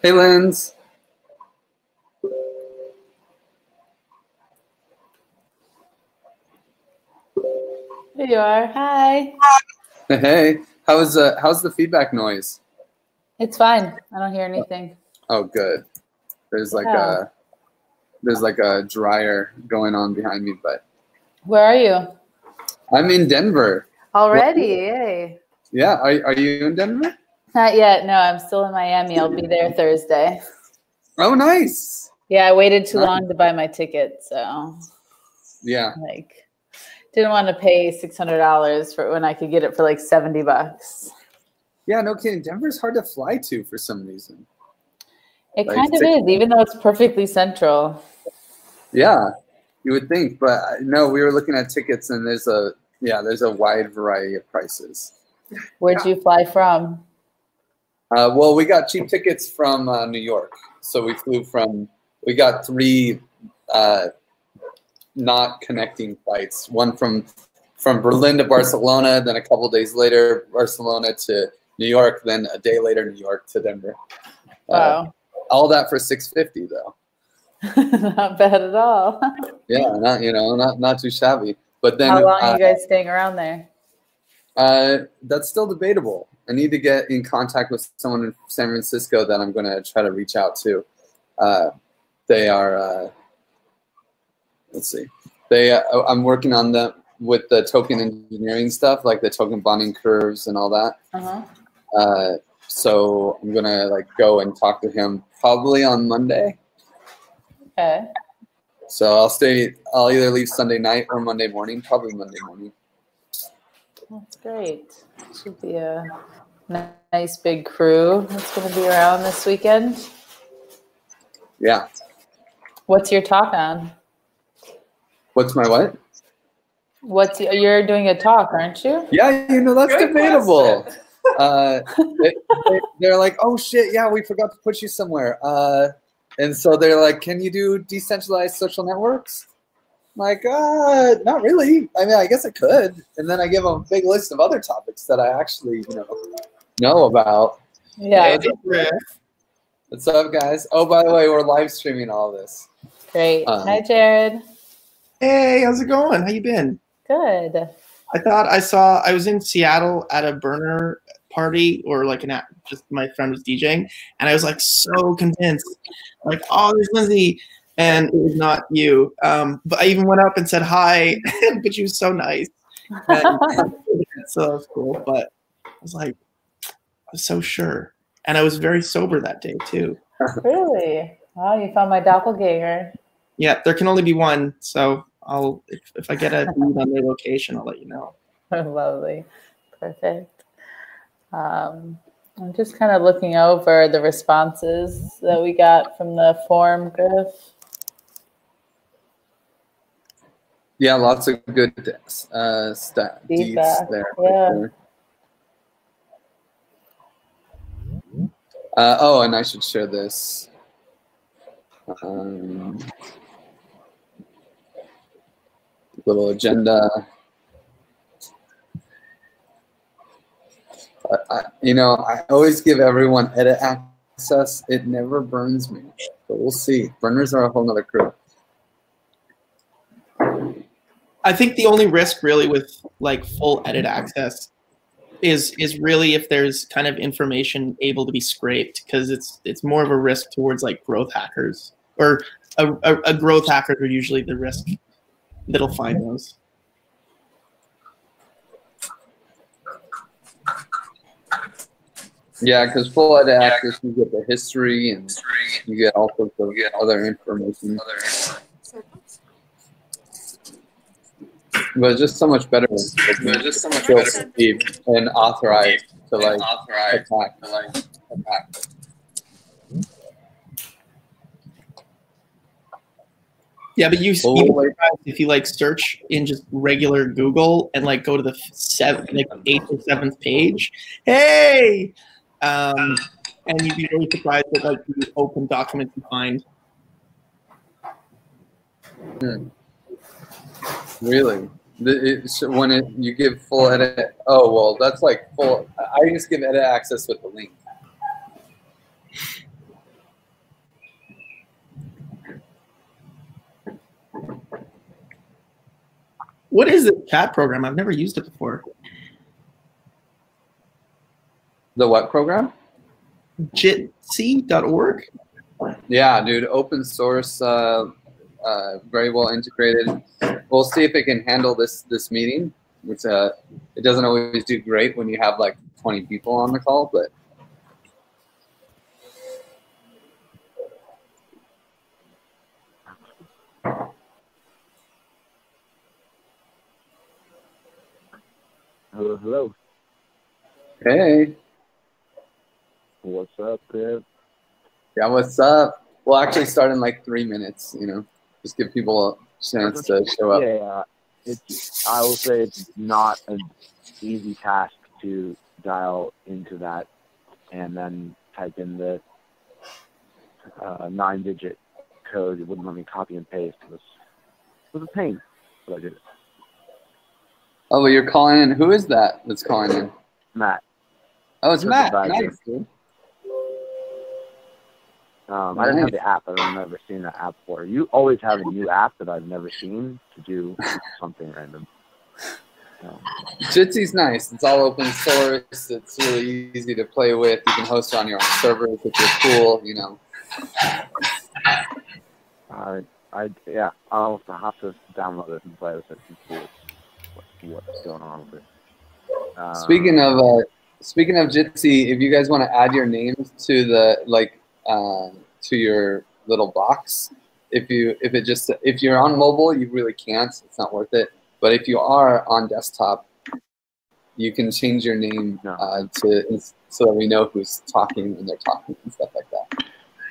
Hey, Lens. There you are. Hi. Hey, how's the feedback noise? It's fine. I don't hear anything. Oh, good. There's like Yeah. a dryer going on behind me, but Where are you? I'm in Denver. Already? Yay. Yeah, are you in Denver? Not yet. No, I'm still in Miami. I'll be there Thursday. Oh, nice. Yeah, I waited too long to buy my ticket, so Yeah. Didn't want to pay $600 for when I could get it for like $70. Yeah, no kidding. Denver's hard to fly to for some reason. It kind of is, even though it's perfectly central. Yeah, you would think, but no, we were looking at tickets and there's a wide variety of prices. Where'd you fly from? Well, we got cheap tickets from New York. So we got 3 not connecting flights. One from Berlin to Barcelona, then a couple days later, Barcelona to New York, then a day later, New York to Denver. Wow. All that for $650 though. Not bad at all. Yeah, not too shabby. But then how long are you guys staying around there? That's still debatable. I need to get in contact with someone in San Francisco that I'm going to try to reach out to. They are, let's see. I'm working on them with the token engineering stuff, like the token bonding curves and all that. So I'm going to go and talk to him probably on Monday. Okay. So I'll either leave Sunday night or Monday morning, probably Monday morning. That's great. Should be a nice big crew that's going to be around this weekend. Yeah. What's your talk on? What's my what? You're doing a talk, aren't you? Yeah, that's great debatable. They're like, oh shit, yeah, we forgot to put you somewhere. And so they're like, can you do decentralized social networks? I'm like, not really. I mean, I guess I could. And then I give them a big list of other topics that I actually, know about. Yeah. What's up, guys? Oh, by the way, we're live streaming all this. Great. Hi, Jared. Hey, how's it going? How you been? Good. I was in Seattle at a burner party, or just my friend was DJing, and I was so convinced, oh, there's Lindsay, and it was not you. But I even went up and said hi, but she was so nice. So that was cool. But I was so sure, and I was very sober that day too. Really? Wow, you found my doppelganger. Yeah, there can only be one, so if I get a lead on their location, I'll let you know. Lovely. Perfect. I'm just kind of looking over the responses that we got from the forum, Griff. Yeah, lots of good feedback there. Yeah. Oh, and I should share this. Little agenda. I always give everyone edit access. It never burns me, but we'll see. Burners are a whole nother crew. I think the only risk really with full edit access is really if there's kind of information able to be scraped, because it's more of a risk towards growth hackers, or a growth hackers are usually the risk that'll find those. Yeah, because full edit access, you get the history and you get all sorts of other information. But it's just so much better. And authorized to attack. Yeah, but if you search in just regular Google and go to the 8th or 7th page, hey, and you'd be really surprised at the open documents you find. Really? When you give full edit, oh well, that's full. I just give edit access with the link. What is the chat program? I've never used it before. The what program? Jitsi.org? Yeah, dude, open source, very well integrated. We'll see if it can handle this meeting. Which it doesn't always do great when you have like 20 people on the call, but Hello. hey. What's up, Chris? Yeah, what's up? We'll actually start in like 3 minutes, you know, just give people a chance to show up. Yeah, I will say it's not an easy task to dial into that and then type in the 9-digit code. It wouldn't let me copy and paste. It was a pain, but I did it. Oh, but you're calling in. Who is that that's calling in? Matt. Oh, it's Matt. Badger. Nice, dude. I didn't have the app. I've never seen that app before. You always have a new app that I've never seen to do something random. Jitsi's nice. It's all open source. It's really easy to play with. You can host it on your own servers if you're cool, you know. Yeah, I'll have to download it and play with it and see what's going on with it. Speaking of Jitsi, if you guys want to add your names to the to your little box, if you're on mobile, you really can't. It's not worth it. But if you are on desktop, you can change your name so that we know who's talking when they're talking and stuff like that.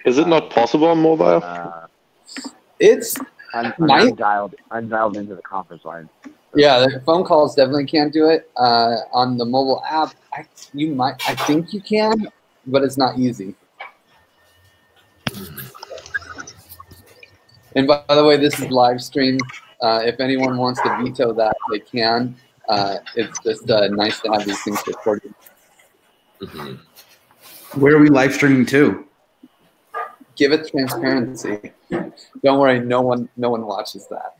Is it not possible on mobile? I'm dialed into the conference line. Yeah, the phone calls definitely can't do it. On the mobile app, I think you can, but it's not easy. And by the way, this is live streamed. If anyone wants to veto that, they can. It's just nice to have these things recorded. Mm-hmm. Where are we live streaming to? Give it transparency. Don't worry, no one watches that.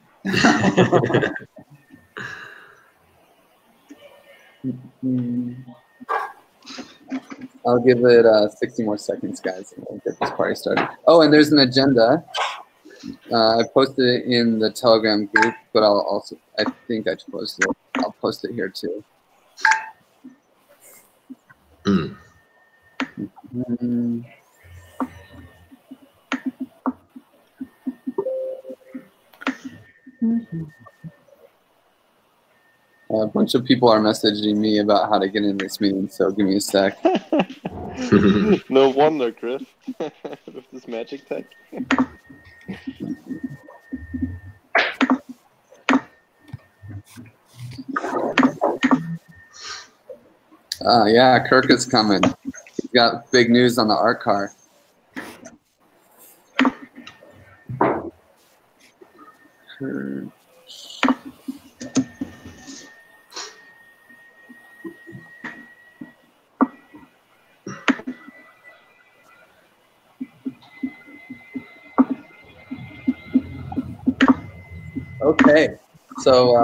I'll give it 60 more seconds, guys, and we'll get this party started. Oh, and there's an agenda. I posted it in the Telegram group, but I think I posted it. I'll post it here too. A bunch of people are messaging me about how to get in this meeting, so give me a sec. No wonder, Chris, with this magic tech. Yeah, Kirk is coming. He's got big news on the art car. Okay, so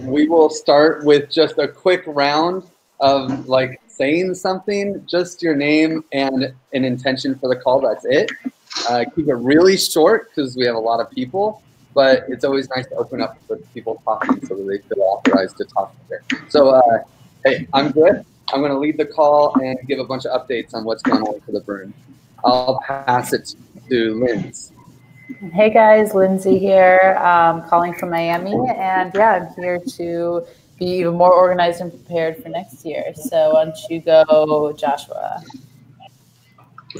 we will start with just a quick round of like saying something, just your name and an intention for the call. That's it. Keep it really short because we have a lot of people, but it's always nice to open up with people talking so that they feel authorized to talk there. So, hey, I'm good. I'm going to lead the call and give a bunch of updates on what's going on for the burn. I'll pass it to Linz. Hey guys, Lindsay here, calling from Miami, and yeah, I'm here to be even more organized and prepared for next year. So why don't you go, Joshua?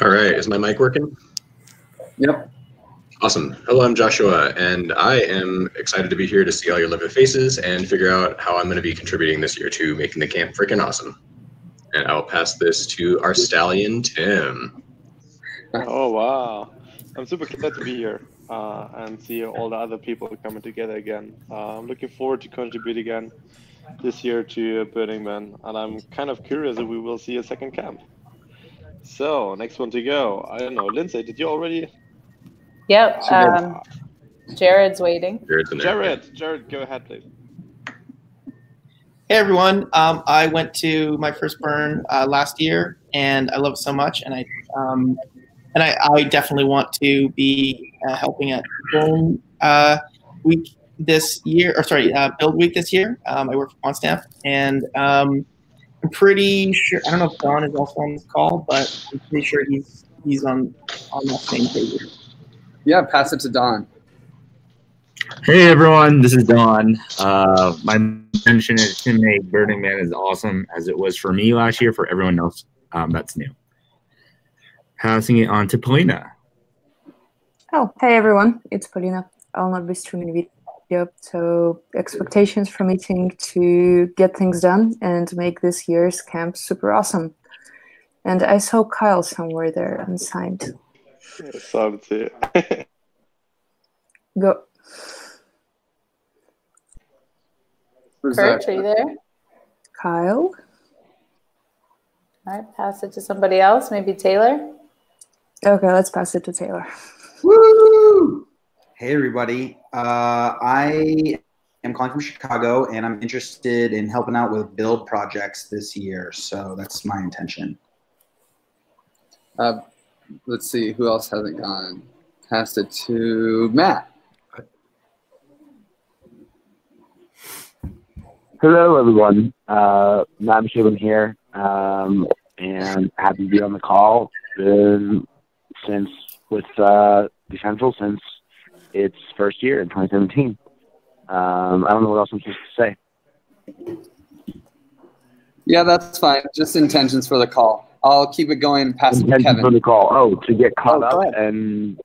All right, is my mic working? Yep. Awesome. Hello, I'm Joshua, and I am excited to be here to see all your lovely faces and figure out how I'm going to be contributing this year to making the camp freaking awesome. And I'll pass this to our stallion, Tim. Oh, wow. I'm super glad to be here and see all the other people coming together again. I'm looking forward to contribute again this year to Burning Man, and I'm kind of curious if we will see a second camp. So next one to go. I don't know. Lindsay, did you already? Yep. Jared's waiting. Jared's in there. Jared, go ahead, please. Hey everyone, I went to my first burn last year, and I love it so much. And I definitely want to be helping at burn week this year, or sorry, build week this year. I work for OnStamp, and I'm pretty sure. I don't know if Don is also on this call, but I'm pretty sure he's on that same page. Yeah, pass it to Don. Hey everyone, this is Don. My intention is to make Burning Man as awesome as it was for me last year for everyone else that's new. Passing it on to Polina. Oh, hey everyone, it's Polina. I'll not be streaming video, so expectations for me to get things done and make this year's camp super awesome. And I saw Kyle somewhere there unsigned. Saw it too. Go. Kurt, are you there? Kyle? All right, pass it to somebody else, maybe Taylor. Okay, let's pass it to Taylor. Woo! Hey everybody, I am calling from Chicago, and I'm interested in helping out with build projects this year, so that's my intention. Let's see, who else hasn't gone? Pass it to Matt. Hello, everyone. Matt Michelin here, and happy to be on the call. Been since with DECENTRAL since its first year in 2017. I don't know what else I'm supposed to say. Yeah, that's fine. Just intentions for the call. I'll keep it going and pass it to Intentions Kevin. for the call. Oh, to get caught Go up ahead. and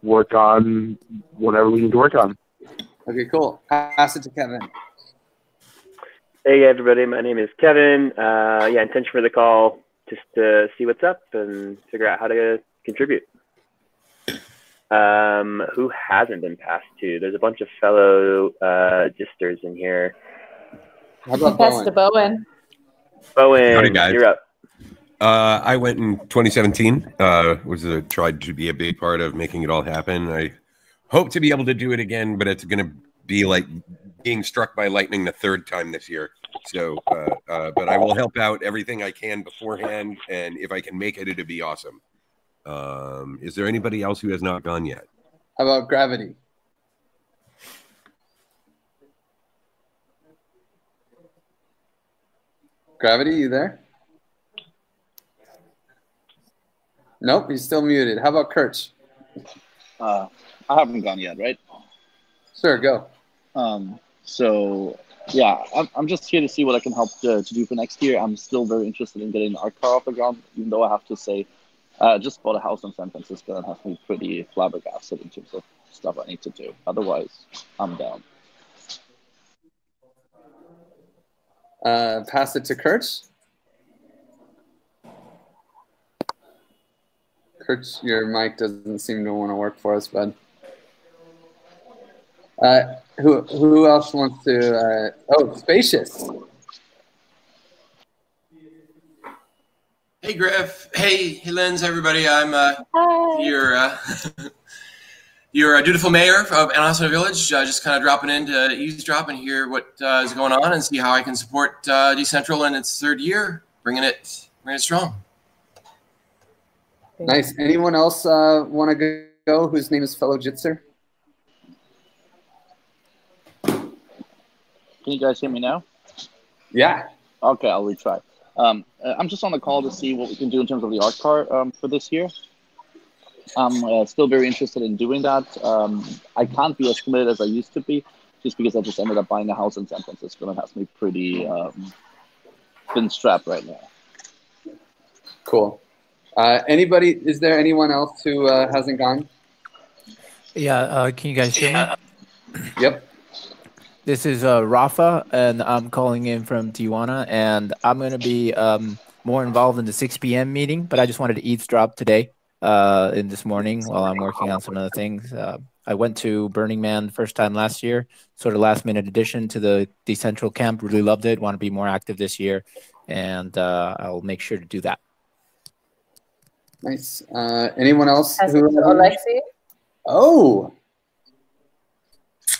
work on whatever we need to work on. Okay, cool. Pass it to Kevin. Hey everybody, my name is Kevin. Yeah, intention for the call, just to see what's up and figure out how to contribute. Who hasn't been passed to? There's a bunch of fellow Gisters in here. How about Pass it to Bowen? Bowen. Howdy, Bowen, guys. you're up. I went in 2017. Tried to be a big part of making it all happen. I hope to be able to do it again, but it's going to be like being struck by lightning the third time this year. So, but I will help out everything I can beforehand, and if I can make it, it'd be awesome. Is there anybody else who has not gone yet? How about Gravity? Gravity, you there? Nope, he's still muted. How about Kurtz? I haven't gone yet, right? Sure, go. So yeah, I'm just here to see what I can help to do for next year. I'm still very interested in getting the art car off the ground, even though I have to say, just bought a house in San Francisco and has me pretty flabbergasted in terms of stuff I need to do. Otherwise, I'm down. Pass it to Kurtz. Kurtz, your mic doesn't seem to want to work for us, bud. Who else wants to? Oh, Spacious. Hey, Griff. Hey, Lens, everybody. I'm your dutiful mayor of Anacostia Village. Just kind of dropping in to eavesdrop and hear what is going on and see how I can support DECENTRAL in its third year, bringing it strong. Nice. Anyone else want to go? Whose name is fellow Jitzer? Can you guys hear me now? Yeah. Okay, I'll retry. I'm just on the call to see what we can do in terms of the art car for this year. I'm still very interested in doing that. I can't be as committed as I used to be, just because I just ended up buying a house in San Francisco and it has me pretty thin strapped right now. Cool. Is there anyone else who hasn't gone? Yeah, can you guys hear me? Yep. This is Rafa, and I'm calling in from Tijuana, and I'm going to be more involved in the 6 p.m. meeting, but I just wanted to eavesdrop today in this morning while I'm working on some other things. I went to Burning Man the first time last year, sort of last-minute addition to the DECENTRAL camp. Really loved it, want to be more active this year, and I'll make sure to do that. Nice. Anyone else? Alexi? Oh.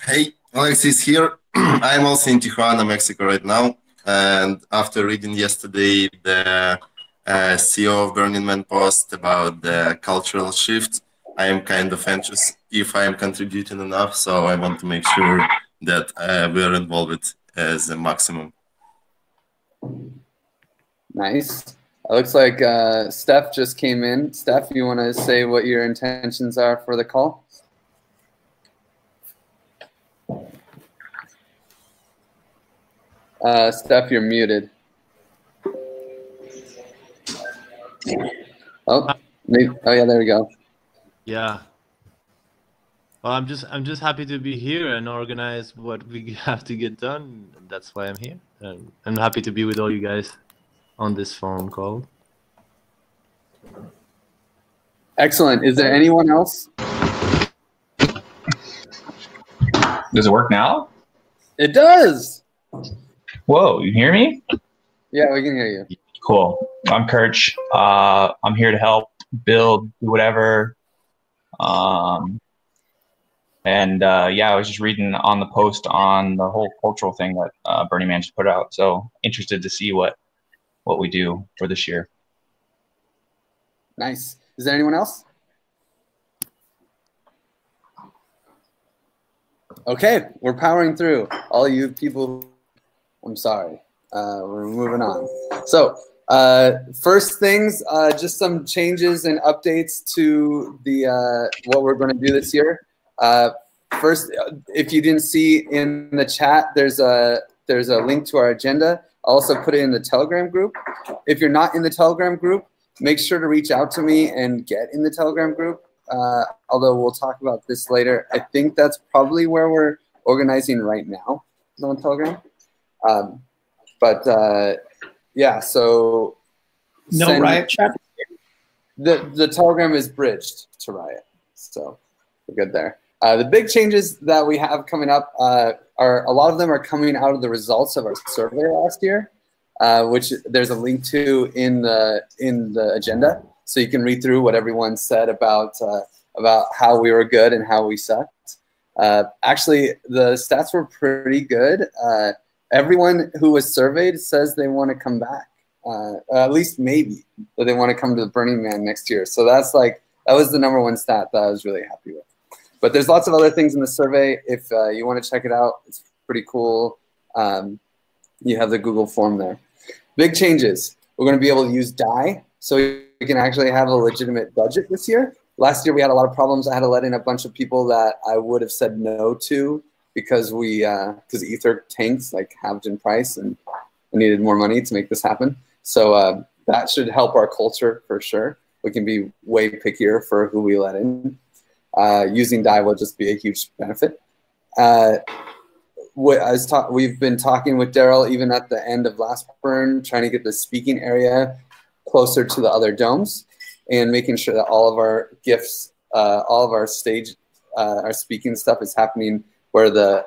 Hey, Alexis here. I'm also in Tijuana, Mexico right now. And after reading yesterday the CEO of Burning Man post about the cultural shift, I am kind of anxious if I am contributing enough. So I want to make sure that we are involved as a maximum. Nice. It looks like Steph just came in. Steph, you want to say what your intentions are for the call? Steph, you're muted. Oh, maybe, oh yeah, there we go. Yeah. Well, I'm just happy to be here and organize what we have to get done. That's why I'm here. I'm happy to be with all you guys on this phone call. Excellent. Is there anyone else? Does it work now? It does. Whoa, you hear me? Yeah, we can hear you. Cool. I'm Kirch. I'm here to help build, do whatever. Yeah, I was just reading on the post on the whole cultural thing that Burning Man just put out. So interested to see what we do for this year. Nice. Is there anyone else? Okay, we're powering through. All you people, I'm sorry. We're moving on. So first things, just some changes and updates to the what we're going to do this year. First, if you didn't see in the chat, there's a link to our agenda. I'll also put it in the Telegram group. If you're not in the Telegram group, make sure to reach out to me and get in the Telegram group. Although we'll talk about this later. I think that's probably where we're organizing right now on Telegram. Yeah, so no Riot chat. The Telegram is bridged to Riot, so we're good there. The big changes that we have coming up are a lot of them are coming out of the results of our survey last year, which there's a link to in the agenda, so you can read through what everyone said about how we were good and how we sucked. Actually, the stats were pretty good. Everyone who was surveyed says they want to come back, at least maybe that they want to come to the Burning Man next year. So that was the #1 stat that I was really happy with. But there's lots of other things in the survey. If you want to check it out, it's pretty cool. You have the Google form there. Big changes. We're going to be able to use DAI, so we can actually have a legitimate budget this year. Last year we had a lot of problems. I had to let in a bunch of people that I would have said no to because Ether tanks like halved in price, and I needed more money to make this happen. So that should help our culture for sure. We can be way pickier for who we let in. Using DAI will just be a huge benefit. We've been talking with Daryl even at the end of last burn, trying to get the speaking area closer to the other domes and making sure that all of our gifts, all of our stage, our speaking stuff is happening where the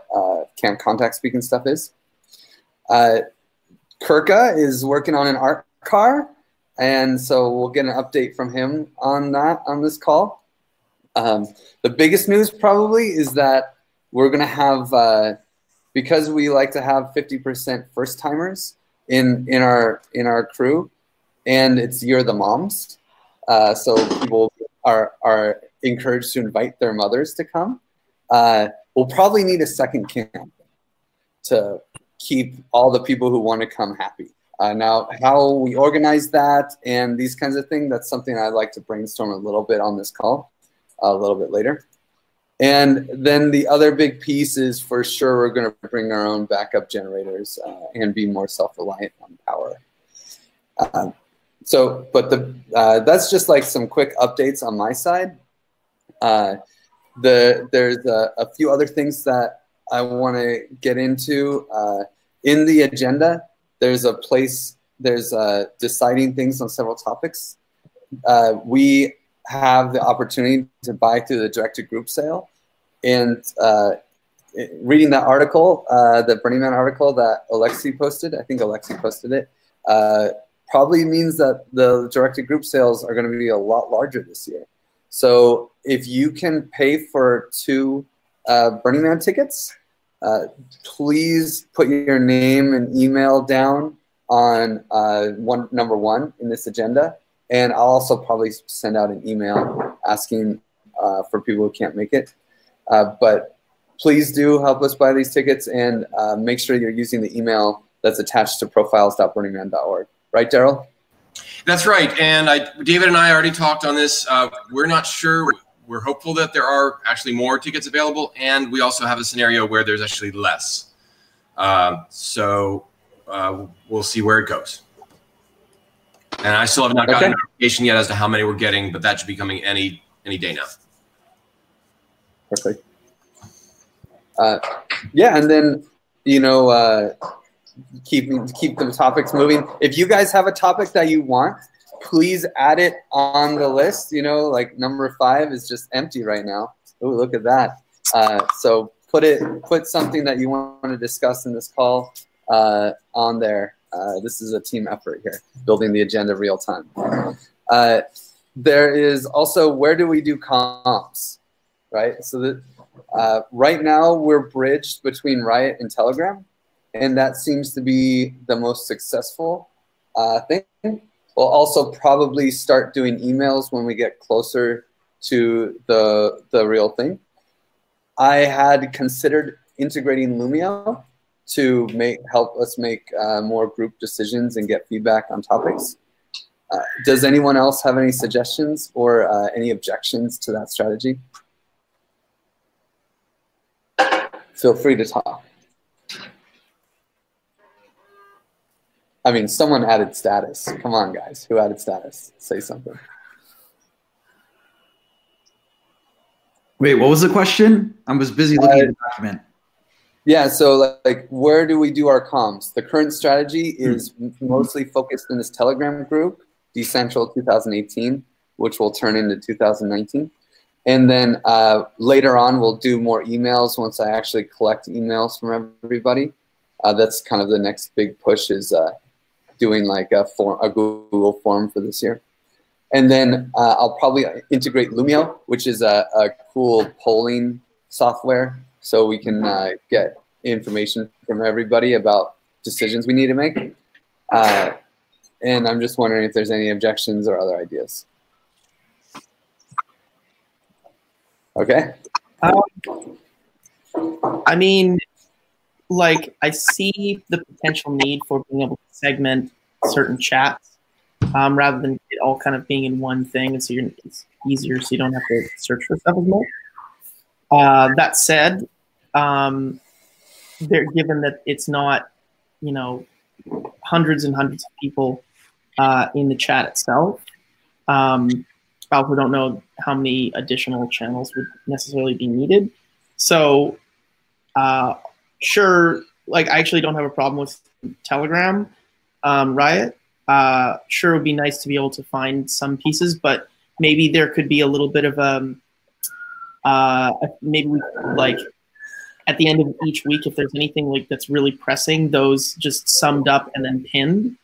Camp Contact speaking stuff is. Kirka is working on an art car, and so we'll get an update from him on that on this call. The biggest news probably is that we're going to have, because we like to have 50% first timers in our crew, and it's Year of the Moms. So people are encouraged to invite their mothers to come. We'll probably need a second camp to keep all the people who want to come happy. Now, how we organize that and these kinds of things, that's something I'd like to brainstorm a little bit on this call a little bit later. And then the other big piece is for sure we're going to bring our own backup generators and be more self-reliant on power. That's just like some quick updates on my side. There's a few other things that I want to get into. In the agenda, there's deciding things on several topics. We have the opportunity to buy through the direct-to-group sale. And reading that article, the Burning Man article that Alexi posted, I think Alexi posted it, probably means that the directed group sales are going to be a lot larger this year. So if you can pay for 2 Burning Man tickets, please put your name and email down on number 1 in this agenda. And I'll also probably send out an email asking for people who can't make it. But please do help us buy these tickets, and make sure you're using the email that's attached to profiles.burningman.org. Right, Daryl? That's right. And David and I already talked on this. We're not sure. We're hopeful that there are actually more tickets available, and we also have a scenario where there's actually less. So we'll see where it goes. And I still have not gotten a notification yet as to how many we're getting, but that should be coming any day now. Perfect. Yeah, and then, you know, keep the topics moving. If you guys have a topic that you want, please add it on the list. You know, like number 5 is just empty right now. Oh, look at that. So put something that you want to discuss in this call on there. This is a team effort here, building the agenda real time. There is also, where do we do comms, right? So that right now we're bridged between Riot and Telegram, and that seems to be the most successful thing. We'll also probably start doing emails when we get closer to the real thing. I had considered integrating Lumio to help us make more group decisions and get feedback on topics. Does anyone else have any suggestions or any objections to that strategy? Feel free to talk. I mean, someone added status. Come on, guys. Who added status? Say something. Wait, what was the question? I was busy looking at the document. Yeah, so like, where do we do our comms? The current strategy is mostly focused in this Telegram group, DECENTRAL 2018, which will turn into 2019. And then later on, we'll do more emails once I actually collect emails from everybody. That's kind of the next big push, is doing like a Google form for this year. And then I'll probably integrate Lumio, which is a cool polling software, so we can get information from everybody about decisions we need to make. And I'm just wondering if there's any objections or other ideas. Okay. I mean, like, I see the potential need for being able to segment certain chats rather than it all kind of being in one thing, and so it's easier, so you don't have to search for stuff as much. That said, given that it's not, you know, hundreds and hundreds of people in the chat itself, I also don't know how many additional channels would necessarily be needed. So sure, like, I actually don't have a problem with Telegram, Riot. Sure, it would be nice to be able to find some pieces, but maybe there could be a little bit of maybe we, like, at the end of each week, if there's anything like that's really pressing, those just summed up and then pinned.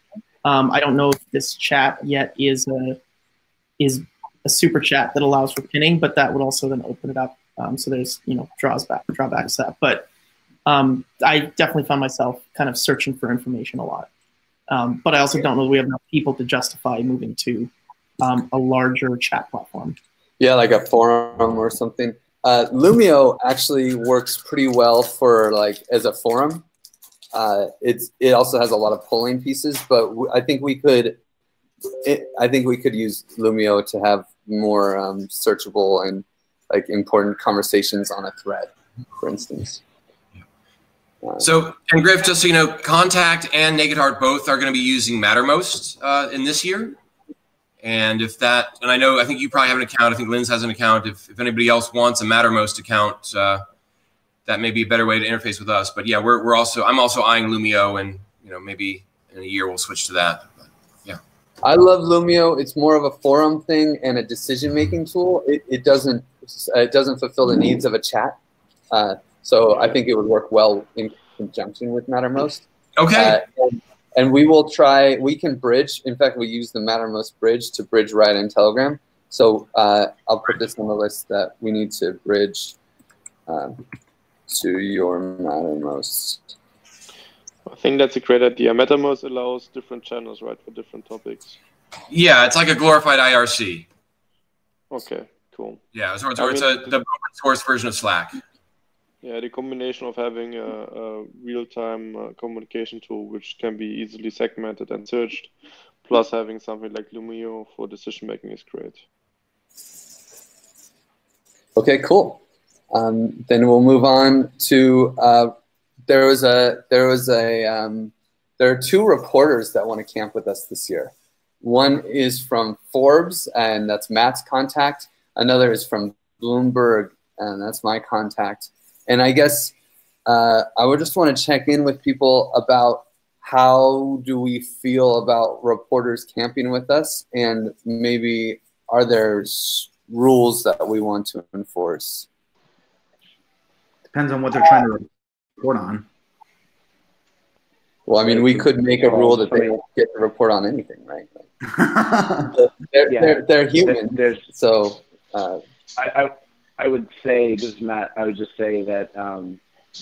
I don't know if this chat yet is a super chat that allows for pinning, but that would also then open it up. So there's, you know, drawbacks to that. But I definitely found myself kind of searching for information a lot. But I also don't know that we have enough people to justify moving to a larger chat platform. Yeah, like a forum or something. Lumio actually works pretty well for, like, as a forum. It also has a lot of polling pieces, but I think we could use Lumio to have more searchable and, like, important conversations on a thread, for instance. So, and Griff, just so you know, Contact and Naked Heart both are going to be using Mattermost in this year. And if that, and I think you probably have an account. I think Linz has an account. If anybody else wants a Mattermost account, that may be a better way to interface with us. But yeah, I'm also eyeing Lumio, and, you know, maybe in a year we'll switch to that. But, yeah. I love Lumio. It's more of a forum thing and a decision-making tool. It doesn't fulfill the needs of a chat. So I think it would work well in conjunction with Mattermost. Okay. And we will try, we can bridge. In fact, we use the Mattermost bridge to bridge Write and Telegram. So I'll put this on the list that we need to bridge to your Mattermost. I think that's a great idea. Mattermost allows different channels, right, for different topics. Yeah, it's like a glorified IRC. Okay, cool. Yeah, so it's the open source version of Slack. Yeah, the combination of having a real-time communication tool, which can be easily segmented and searched, plus having something like Lumio for decision-making is great. Okay, cool. Then we'll move on to there are two reporters that want to camp with us this year. One is from Forbes, and that's Matt's contact. Another is from Bloomberg, and that's my contact. And I guess I would just want to check in with people about how do we feel about reporters camping with us, and maybe are there rules that we want to enforce? Depends on what they're trying to report on. Well, I mean, we could make a rule that they don't get to report on anything, right? They're human. So I would say, this is Matt, I would just say that,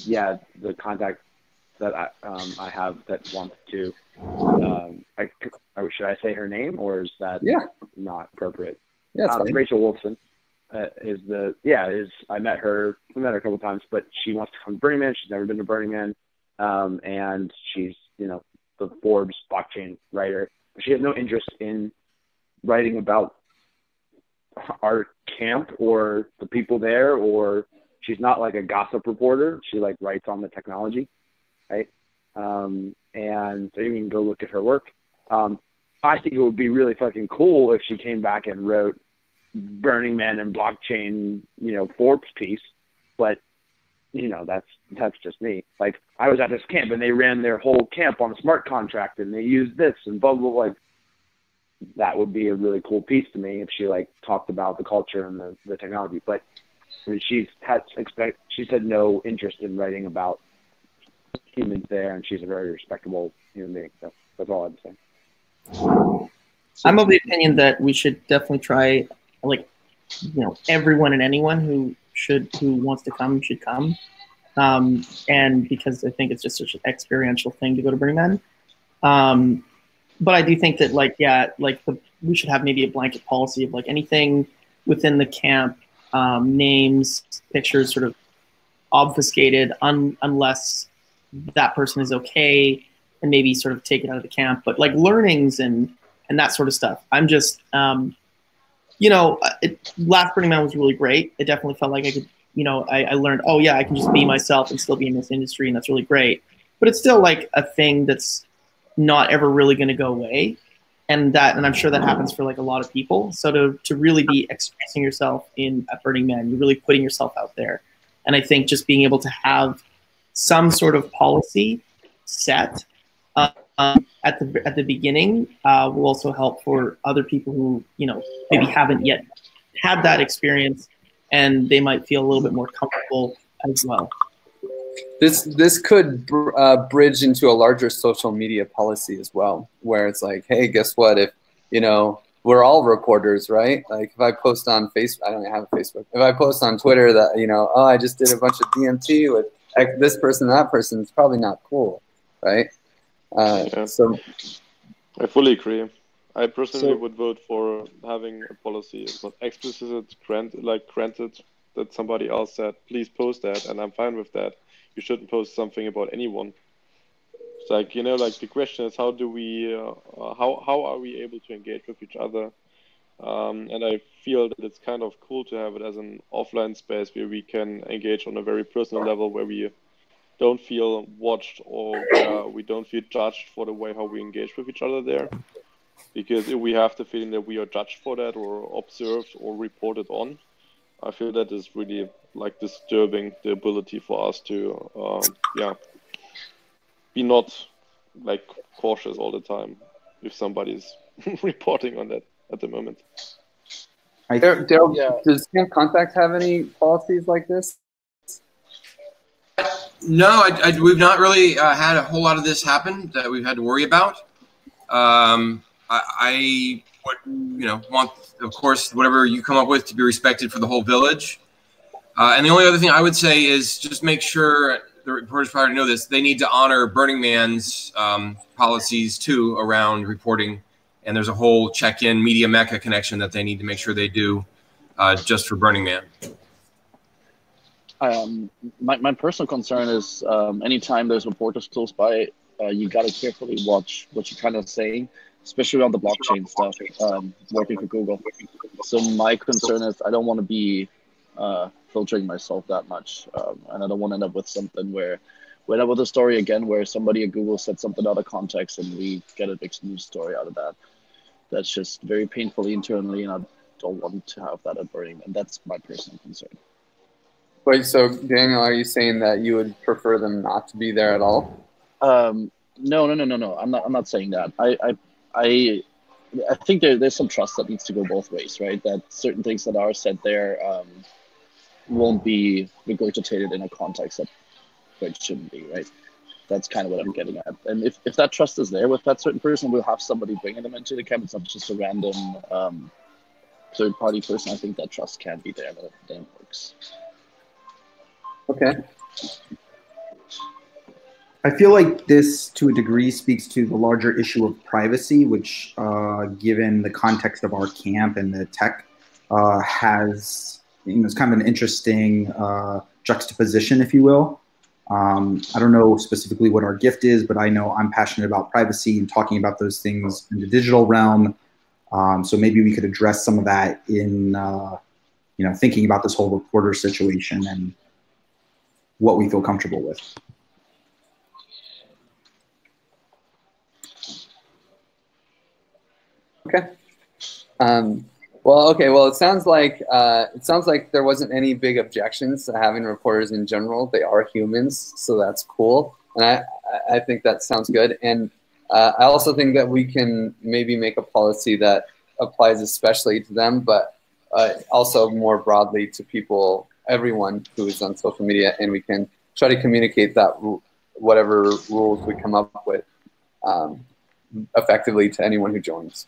yeah, the contact that I have that wants to, should I say her name, or is that not appropriate? Yeah, Rachel Wolfson I met her a couple times, but she wants to come to Burning Man. She's never been to Burning Man. And she's, the Forbes blockchain writer. She has no interest in writing about our camp or the people there, or she's not like a gossip reporter. She like writes on the technology, right? And so you can go look at her work. I think it would be really fucking cool if she came back and wrote Burning Man and blockchain, Forbes piece, but that's just me. Like, I was at this camp and they ran their whole camp on a smart contract and they used this and blah, blah, blah. Like, that would be a really cool piece to me if she like talked about the culture and the technology. But I mean, she said no interest in writing about humans there, and she's a very respectable human being. So that's all I'd say. I'm of the opinion that we should definitely try, like, everyone and anyone who wants to come should come. And because I think it's just such an experiential thing to go to Burning Man. But I do think that, we should have maybe a blanket policy of like anything within the camp, names, pictures, sort of obfuscated unless that person is okay, and maybe sort of take it out of the camp. But like learnings and that sort of stuff. I'm just, last Burning Man was really great. It definitely felt like I could, I learned, oh yeah, I can just be myself and still be in this industry, and that's really great. But it's still like a thing that's not ever really going to go away. And I'm sure that happens for like a lot of people. So to really be expressing yourself at Burning Man, you're really putting yourself out there. And I think just being able to have some sort of policy set at the beginning will also help for other people who maybe haven't yet had that experience, and they might feel a little bit more comfortable as well. This could bridge into a larger social media policy as well, where it's like, hey, guess what? If we're all reporters, right? Like if I post on Facebook, I don't have a Facebook. If I post on Twitter that I just did a bunch of DMT with this person, that person, it's probably not cool, right? So I fully agree. I personally would vote for having a policy. It's not explicit, granted that somebody else said, please post that, and I'm fine with that. You shouldn't post something about anyone. It's like, the question is, how do we, how are we able to engage with each other? And I feel that it's kind of cool to have it as an offline space where we can engage on a very personal level, where we don't feel watched or we don't feel judged for the way how we engage with each other there. Because if we have the feeling that we are judged for that or observed or reported on, I feel that is really like disturbing the ability for us to, be not like cautious all the time if somebody's reporting on that at the moment. Daryl, does Camp Contact have any policies like this? No, we've not really had a whole lot of this happen that we've had to worry about. I would, want, of course, whatever you come up with to be respected for the whole village. And the only other thing I would say is just make sure the reporters probably know this. They need to honor Burning Man's policies too around reporting. And there's a whole check-in media mecca connection that they need to make sure they do just for Burning Man. My personal concern is anytime there's reporters close by, you got to carefully watch what you're kind of saying, especially on the blockchain stuff, working for Google. So my concern is I don't want to be filtering myself that much, and I don't want to end up with something where we end up with a story again where somebody at Google said something out of context and we get a big news story out of that. That's just very painfully internally, and I don't want to have that at Burning Man. That's my personal concern. Wait, so Daniel, are you saying that you would prefer them not to be there at all? No. I'm not saying that. I think there's some trust that needs to go both ways, right? That certain things that are said there won't be regurgitated in a context that it shouldn't be, right? That's kind of what I'm getting at. And if that trust is there with that certain person, we'll have somebody bringing them into the camp. It's not just a random third-party person. I think that trust can be there, but then it works. Okay. I feel like this, to a degree, speaks to the larger issue of privacy, which, given the context of our camp and the tech, has, it's kind of an interesting juxtaposition, if you will. I don't know specifically what our gift is, but I know I'm passionate about privacy and talking about those things in the digital realm. So maybe we could address some of that in, thinking about this whole reporter situation and what we feel comfortable with. Okay. Well, it sounds like there wasn't any big objections to having reporters in general. They are humans, so that's cool, and I think that sounds good. And I also think that we can maybe make a policy that applies especially to them, but also more broadly to people, everyone who is on social media, and we can try to communicate that whatever rules we come up with effectively to anyone who joins.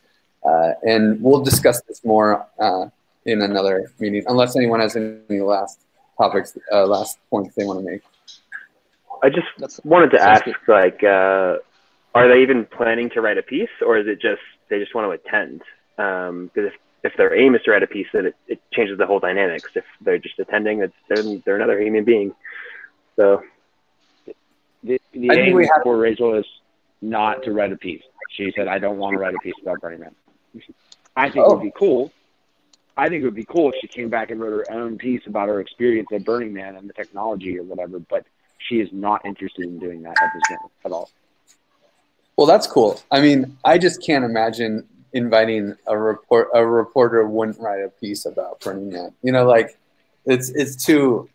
And we'll discuss this more in another meeting, unless anyone has any last topics, last points they want to make. I just wanted to ask, are they even planning to write a piece, or is it just they just want to attend? Because if their aim is to write a piece, then it changes the whole dynamics. If they're just attending, they're another human being. So the aim for Rachel is not to write a piece. She said, "I don't want to write a piece about Burning Man." I think it would be cool. I think it would be cool if she came back and wrote her own piece about her experience at Burning Man and the technology or whatever, but she is not interested in doing that at this moment at all. Well, that's cool. I mean, I just can't imagine inviting a reporter wouldn't write a piece about Burning Man. It's too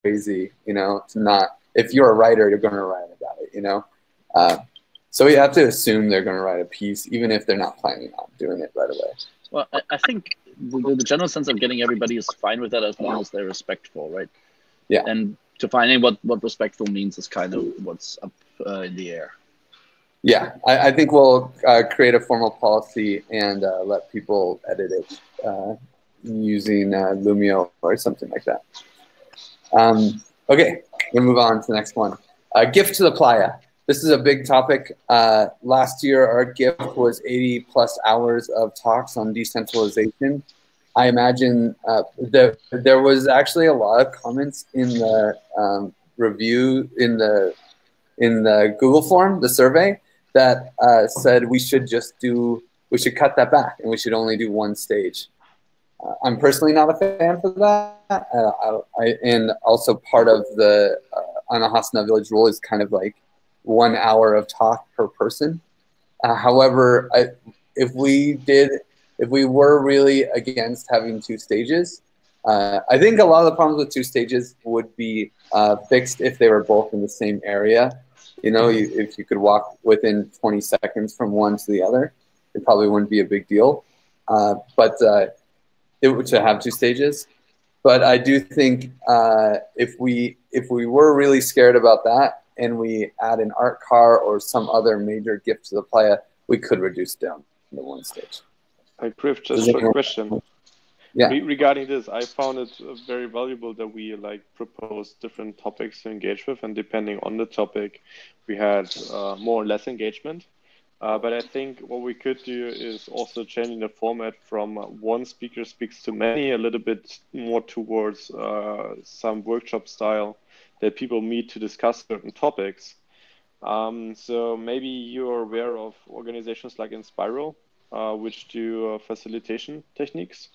crazy, to not, if you're a writer, you're going to write about it, So we have to assume they're going to write a piece, even if they're not planning on doing it right away. Well, I think the general sense of getting everybody is fine with that as long as they're respectful, right? Yeah. And defining what respectful means is kind of what's up in the air. Yeah, I think we'll create a formal policy and let people edit it using Lumio or something like that. Okay, we'll move on to the next one. Gift to the playa. This is a big topic. Last year, our gift was 80+ hours of talks on decentralization. I imagine there was actually a lot of comments in the review in the Google form, the survey, that said we should cut that back and we should only do one stage. I'm personally not a fan for that. And also part of the Anahasana Village rule is kind of like 1 hour of talk per person. However, if we were really against having 2 stages, I think a lot of the problems with 2 stages would be fixed if they were both in the same area. If you could walk within 20 seconds from one to the other, it probably wouldn't be a big deal. But to have 2 stages, But I do think if we were really scared about that and we add an art car or some other major gift to the playa, we could reduce down to one stage. Griff, just a question. Yeah. Regarding this, I found it very valuable that we like propose different topics to engage with, and depending on the topic, we had more or less engagement. But I think what we could do is also changing the format from one speaker speaks to many, a little bit more towards some workshop style that people meet to discuss certain topics. So maybe you're aware of organizations like Inspiral, which do facilitation techniques.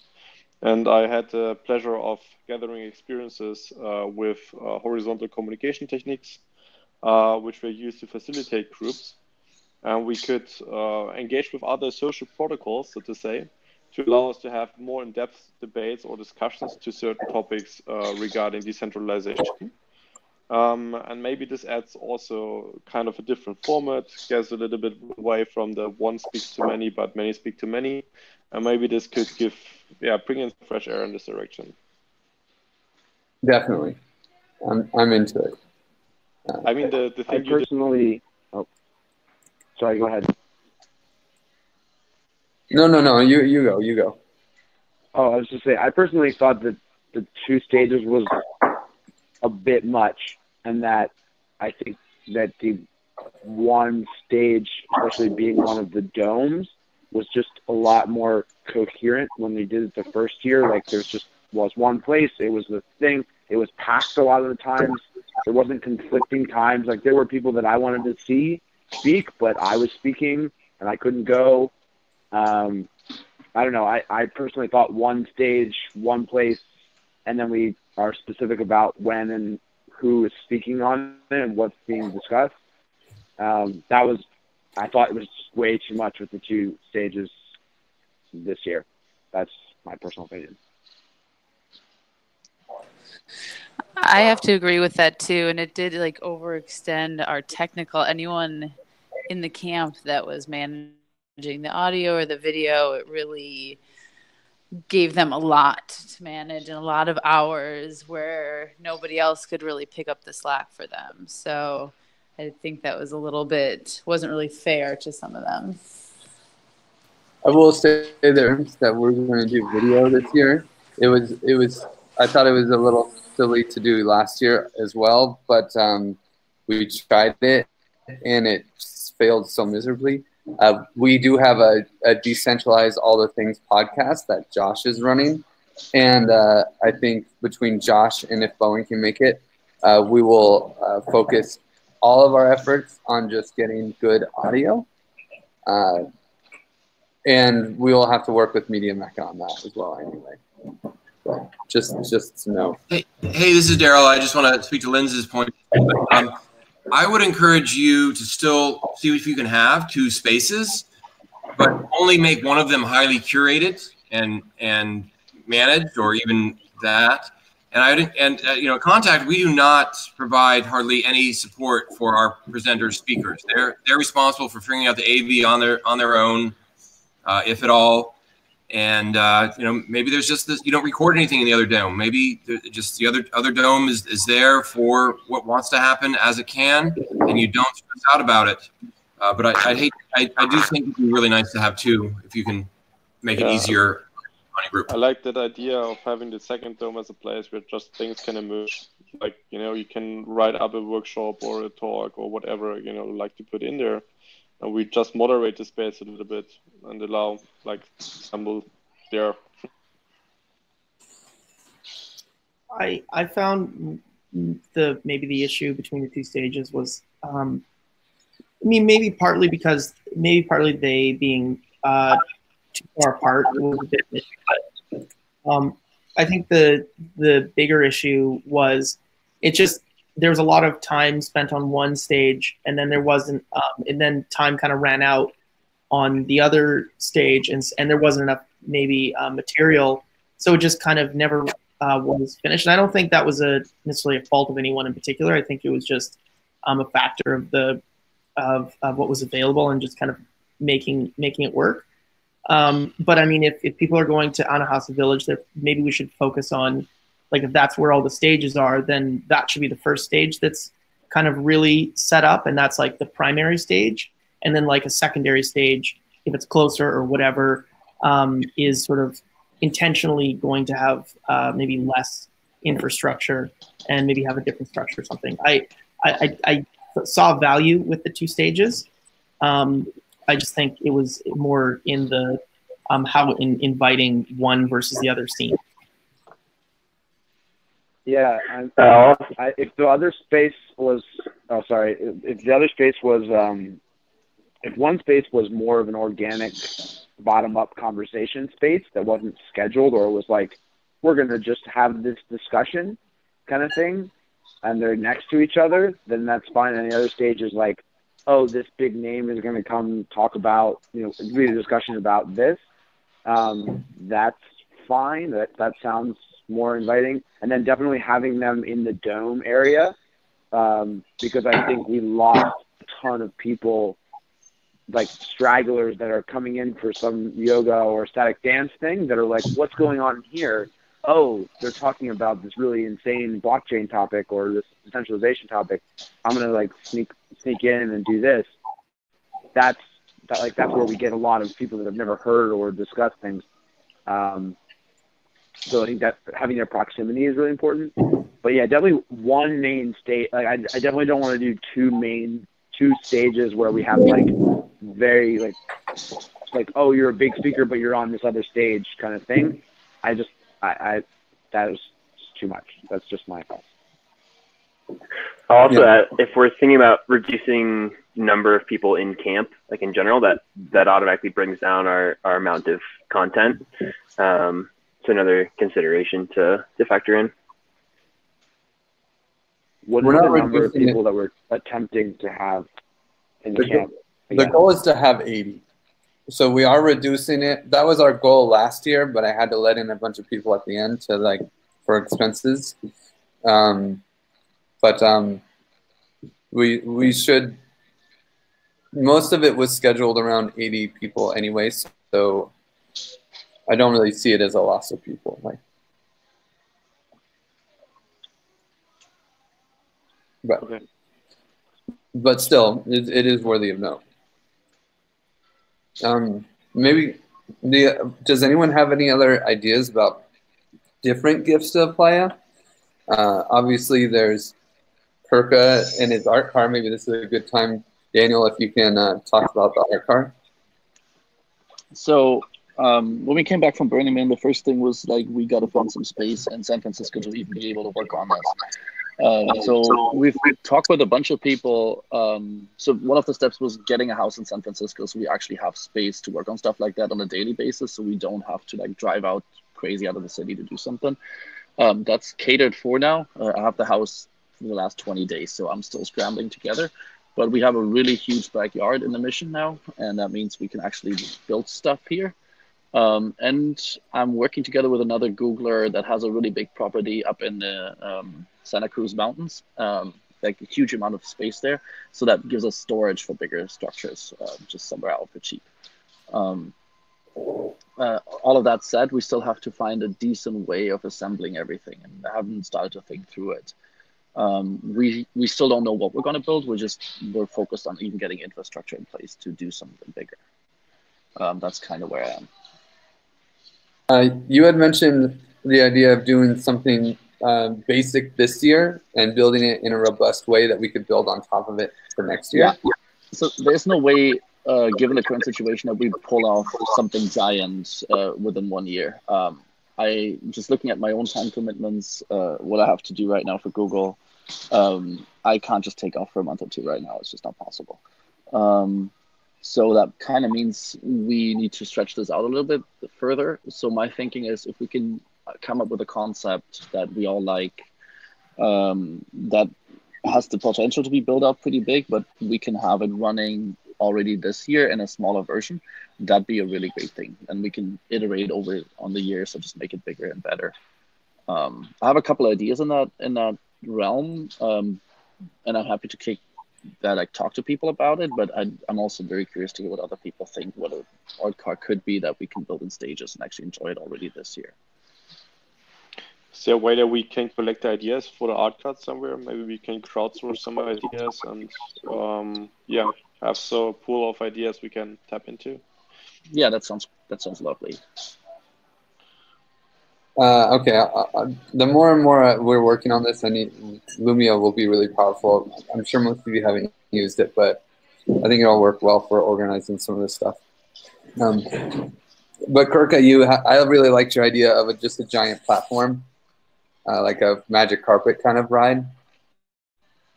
And I had the pleasure of gathering experiences with horizontal communication techniques, which were used to facilitate groups. And we could engage with other social protocols, so to say, to allow us to have more in-depth debates or discussions to certain topics regarding decentralization. And maybe this adds also kind of a different format, gets a little bit away from the one speaks to many, but many speak to many. And maybe this could bring in fresh air in this direction. Definitely. I'm into it. I mean, the thing I personally, sorry, go ahead. No, you go. Oh, I was just saying, I personally thought that the 2 stages was a bit much, and that I think that the one stage, especially being one of the domes, was just a lot more coherent when they did it the first year. Like, there's just was one place, it was the thing, it was packed a lot of the times, there wasn't conflicting times. Like, there were people that I wanted to speak, but I was speaking and I couldn't go. I don't know, I personally thought one stage, one place, and then we are specific about when and who is speaking on it and what's being discussed. I thought it was way too much with the 2 stages this year. That's my personal opinion. I have to agree with that too, and it did like overextend our technical. Anyone in the camp that was managing the audio or the video, it really gave them a lot to manage and a lot of hours where nobody else could really pick up the slack for them. So I think that was wasn't really fair to some of them. I will say there that we're going to do video this year. I thought it was a little silly to do last year as well, but we tried it and it failed so miserably. We do have a decentralized all the things podcast that Josh is running, and I think between Josh and if Bowen can make it, we will focus all of our efforts on just getting good audio, and we will have to work with Media Mecca on that as well anyway. So just to know. Hey, this is Daryl. I just want to speak to Lindsay's point. I would encourage you to still see if you can have 2 spaces, but only make one of them highly curated and managed, or even that. And Contact, we do not provide hardly any support for our presenters, speakers. They're responsible for figuring out the AV on their own, if at all. And maybe there's just this, you don't record anything in the other dome. Maybe just the other dome is there for what wants to happen as it can, and you don't stress out about it. But I do think it'd be really nice to have 2 if you can make it easier on a group. I like that idea of having the second dome as a place where just things can emerge. Like, you can write up a workshop or a talk or whatever, like to put in there. And we just moderate the space a little bit and allow, like, stumble there. I found maybe the issue between the 2 stages was, maybe partly they being too far apart was a bit. But, I think the bigger issue was there was a lot of time spent on one stage, and then there wasn't, and then time kind of ran out on the other stage, and there wasn't enough maybe material, so it just kind of never was finished. And I don't think that was necessarily a fault of anyone in particular. I think it was just a factor of what was available and just kind of making it work. But I mean, if people are going to Anahasa Village, maybe we should focus on like if that's where all the stages are, then that should be the first stage that's kind of really set up, and that's like the primary stage. And then like a secondary stage, if it's closer or whatever, is sort of intentionally going to have maybe less infrastructure and maybe have a different structure or something. I saw value with the two stages. I just think it was more in the how inviting one versus the other scene. Yeah, if the other space was, if the other space was, if one space was more of an organic, bottom-up conversation space that wasn't scheduled or was like, we're going to just have this discussion kind of thing, and they're next to each other, then that's fine. And the other stage is like, oh, this big name is going to come talk about, read a discussion about this. That's fine. That sounds more inviting. And then definitely having them in the dome area, because I think we lost a ton of people, like stragglers that are coming in for some yoga or static dance thing that are like, what's going on here? Oh, they're talking about this really insane blockchain topic or this decentralization topic. I'm gonna like sneak in and do this. That's where we get a lot of people that have never heard or discussed things. So I think that having their proximity is really important. But yeah, definitely one main stage. Like I definitely don't want to do two stages where we have like very like oh, you're a big speaker but you're on this other stage kind of thing. That is too much. That's just my thoughts. Also, if we're thinking about reducing number of people in camp, like in general, that automatically brings down our amount of content. So another consideration to factor in. What is the number of people that we're attempting to have in the camp? The goal is to have 80. So we are reducing it. That was our goal last year, but I had to let in a bunch of people at the end for expenses. We should. Most of it was scheduled around 80 people anyway, so I don't really see it as a loss of people. But still, it is worthy of note. Maybe does anyone have any other ideas about different gifts to Playa? Obviously, there's Kirka and his art car. Maybe this is a good time, Daniel, if you can talk about the art car. So when we came back from Burning Man, the first thing was like we got to find some space in San Francisco to even be able to work on this. So we've talked with a bunch of people. So one of the steps was getting a house in San Francisco, so we actually have space to work on stuff like that on a daily basis, so we don't have to like drive out crazy out of the city to do something. That's catered for now. I have the house for the last 20 days, so I'm still scrambling together. But we have a really huge backyard in the mission now, and that means we can actually build stuff here. And I'm working together with another Googler that has a really big property up in the Santa Cruz Mountains, like a huge amount of space there. So that gives us storage for bigger structures, just somewhere out for cheap. All of that said, we still have to find a decent way of assembling everything, and I haven't started to think through it. We still don't know what we're going to build. We're focused on even getting infrastructure in place to do something bigger. That's kind of where I am. You had mentioned the idea of doing something basic this year and building it in a robust way that we could build on top of it for next year. Yeah. So there's no way, given the current situation, that we pull off something giant within 1 year. I just looking at my own time commitments, what I have to do right now for Google, I can't just take off for a month or two right now. It's just not possible. So that kind of means we need to stretch this out a little bit further. So my thinking is if we can come up with a concept that we all like, that has the potential to be built up pretty big, but we can have it running already this year in a smaller version, that'd be a really great thing. And we can iterate over it on the year, so just make it bigger and better. I have a couple of ideas in that realm, and I'm happy to talk to people about it, but I'm also very curious to hear what other people think, what an art car could be that we can build in stages and actually enjoy it already this year. Is there a way that we can collect ideas for the art card somewhere? Maybe we can crowdsource some ideas and yeah, have a pool of ideas we can tap into. Yeah, that sounds lovely. Okay, the more and more we're working on this, Lumia will be really powerful. I'm sure most of you haven't used it, but I think it'll work well for organizing some of this stuff. But Kirka, I really liked your idea of just a giant platform, like a magic carpet kind of ride.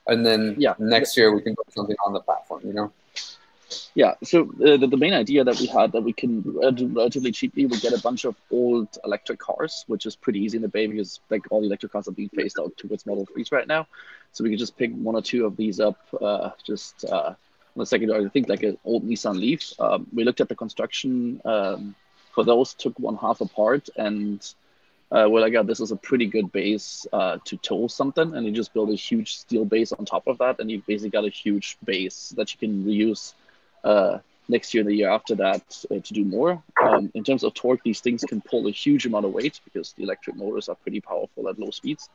And then next year we can put something on the platform, you know? Yeah, so the main idea that we had that we can do relatively cheaply, we get a bunch of old electric cars, which is pretty easy in the Bay because like all the electric cars are being phased out towards Model 3s right now. So we can just pick one or two of these up on the secondary, I think like an old Nissan Leaf. We looked at the construction for those, took one half apart, and we're like, this is a pretty good base to tow something, and you just build a huge steel base on top of that, and you basically got a huge base that you can reuse next year and the year after that to do more. In terms of torque, these things can pull a huge amount of weight because the electric motors are pretty powerful at low speeds.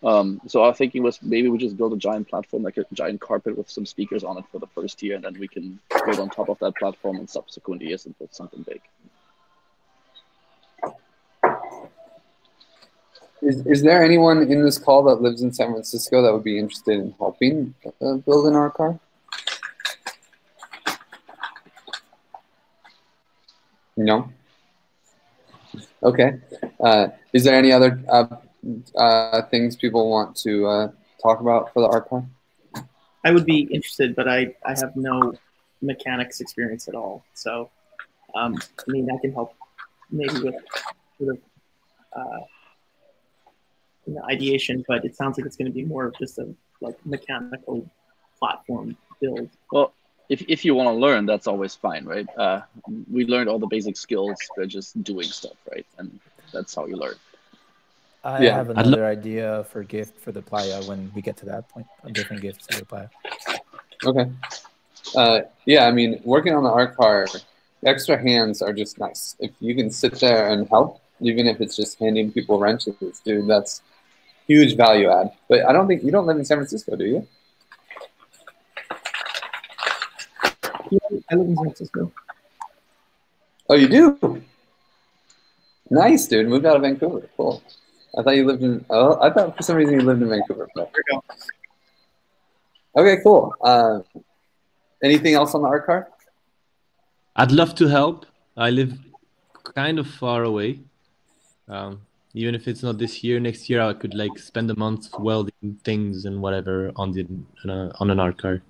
So our thinking was maybe we just build a giant platform, like a giant carpet with some speakers on it for the first year, and then we can build on top of that platform in subsequent years and build something big. Is there anyone in this call that lives in San Francisco that would be interested in helping build an art car? No? Okay. Is there any other things people want to talk about for the art car? I would be interested, but I have no mechanics experience at all. So, I mean, I can help maybe with sort of ideation, but it sounds like it's going to be more of just a like mechanical platform build. Well, if you want to learn, that's always fine, right? We learned all the basic skills by just doing stuff, right? And that's how you learn. I have another idea for gift for the playa when we get to that point. A different gift for the playa. Okay. Yeah, I mean, working on the art car, extra hands are just nice. If you can sit there and help, even if it's just handing people wrenches, dude, that's huge value add. But I don't think you don't live in San Francisco, do you? I live in San Francisco. Oh, you do? Nice, dude. Moved out of Vancouver. Cool. I thought you lived in. Oh, I thought for some reason you lived in Vancouver. But... Okay, cool. Anything else on the art car? I'd love to help. I live kind of far away. Even if it's not this year, next year I could like spend a month welding things and whatever on an art car.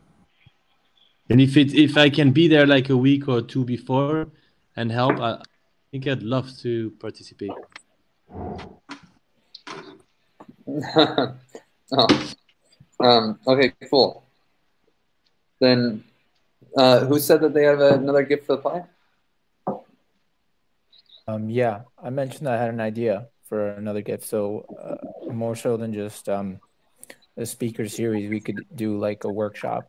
And if I can be there like a week or two before and help, I think I'd love to participate. Okay, cool. Then, who said that they have another gift for the playa? Yeah, I mentioned I had an idea for another gift. So more so than just a speaker series, we could do like a workshop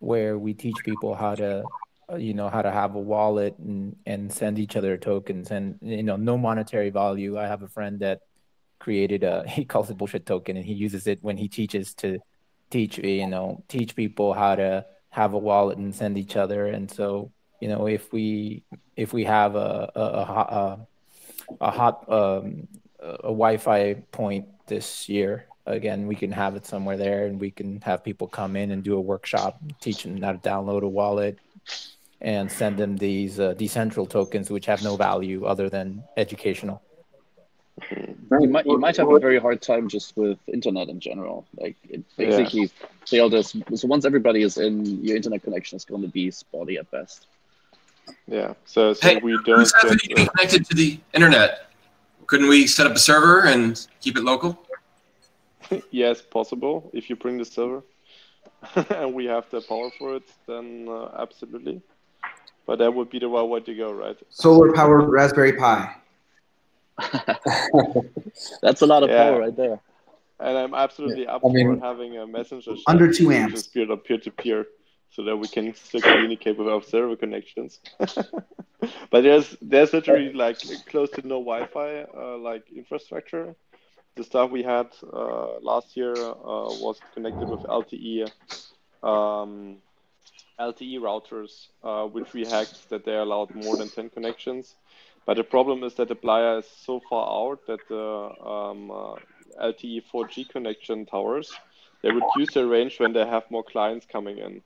where we teach people how to, how to have a wallet and send each other tokens and, no monetary value. I have a friend that created he calls it bullshit token, and he uses it when he teaches to teach people how to have a wallet and send each other. And so, if we have a Wi-Fi point this year, again, we can have it somewhere there, and we can have people come in and do a workshop, teach them how to download a wallet and send them these DECENTRAL tokens, which have no value other than educational. You might have a very hard time just with internet in general. Like it basically failed us. So once everybody is in, your internet connection is going to be spotty at best. Yeah. So hey, we don't get connected to the internet. Couldn't we set up a server and keep it local? Yes, possible. If you bring the server and we have the power for it, then absolutely. But that would be the right way to go, right? Solar powered Raspberry Pi. That's a lot of power right there. And I'm absolutely up for having a messenger under 2 amps, just build up peer-to-peer, so that we can still communicate with our server connections. But there's literally like close to no Wi-Fi like infrastructure, the stuff we had last year was connected with LTE routers, which we hacked that they allowed more than 10 connections. But the problem is that the playa is so far out that the LTE 4G connection towers, they reduce their range when they have more clients coming in.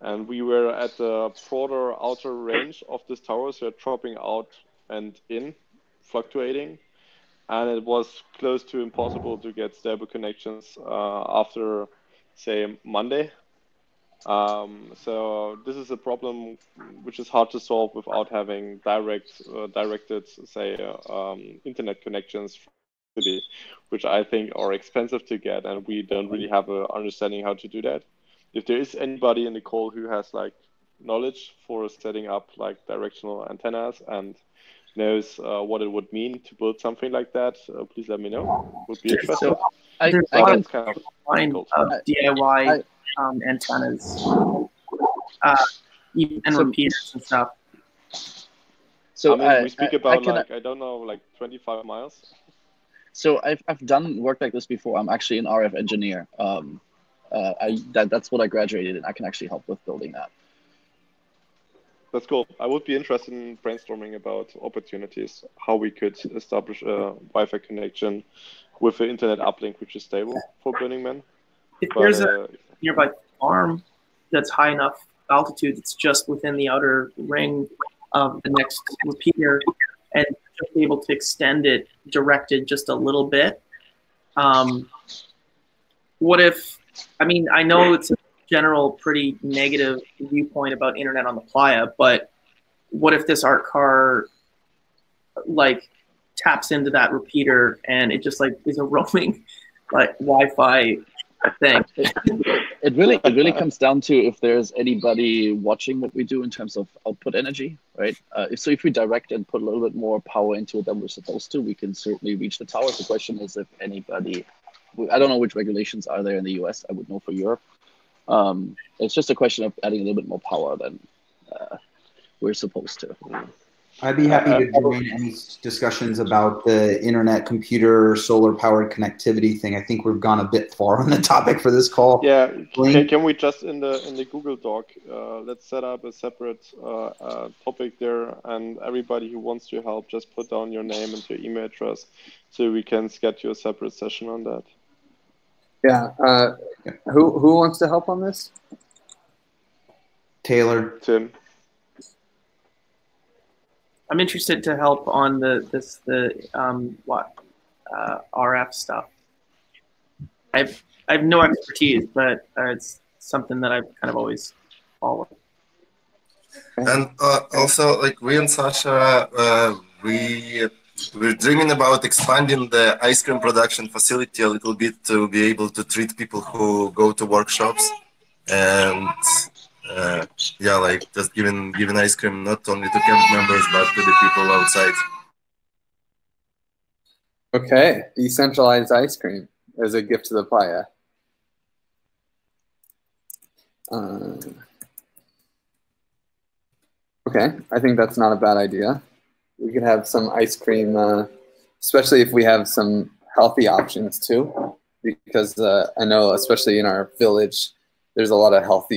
And we were at the broader outer range of these towers, they're dropping out and in, fluctuating. And it was close to impossible to get stable connections after, say, Monday. So this is a problem which is hard to solve without having directed, say, internet connections from the city, which I think are expensive to get, and we don't really have an understanding how to do that. If there is anybody in the call who has like knowledge for setting up like directional antennas and knows what it would mean to build something like that, please let me know. Would be interesting. I can kind of find DIY antennas and So- repeaters and stuff. So I mean, we speak about can- like I don't know, like 25 miles. So I've done work like this before. I'm actually an RF engineer. That's what I graduated in. I can actually help with building that. That's cool. I would be interested in brainstorming about opportunities, how we could establish a Wi-Fi connection with an internet uplink which is stable for Burning Man. If But, there's a nearby farm that's high enough altitude, it's just within the outer ring of the next repeater, and just be able to extend it directed just a little bit. What if, I mean, I know it's a general pretty negative viewpoint about internet on the playa, but what if this art car like taps into that repeater and it just like is a roaming like Wi-Fi thing? It really comes down to if there's anybody watching what we do in terms of output energy, right? If we direct and put a little bit more power into it than we're supposed to, we can certainly reach the towers. The question is if anybody, I don't know which regulations are there in the US. I would know for Europe. It's just a question of adding a little bit more power than we're supposed to. I'd be happy to join any discussions about the internet, computer, solar powered connectivity thing. I think we've gone a bit far on the topic for this call. Yeah, can we just in the Google Doc, let's set up a separate topic there, and everybody who wants to help, just put down your name and your email address, so we can schedule a separate session on that. Yeah. Who wants to help on this? Taylor. Tim. I'm interested to help on the RF stuff. I have no expertise, but it's something that I've kind of always followed. And also, like we and Sasha, we're dreaming about expanding the ice cream production facility a little bit to be able to treat people who go to workshops, and yeah, like just giving ice cream not only to camp members but to the people outside. Okay, decentralized ice cream as a gift to the playa. Okay, I think that's not a bad idea. We could have some ice cream, especially if we have some healthy options too, because I know, especially in our village, there's a lot of health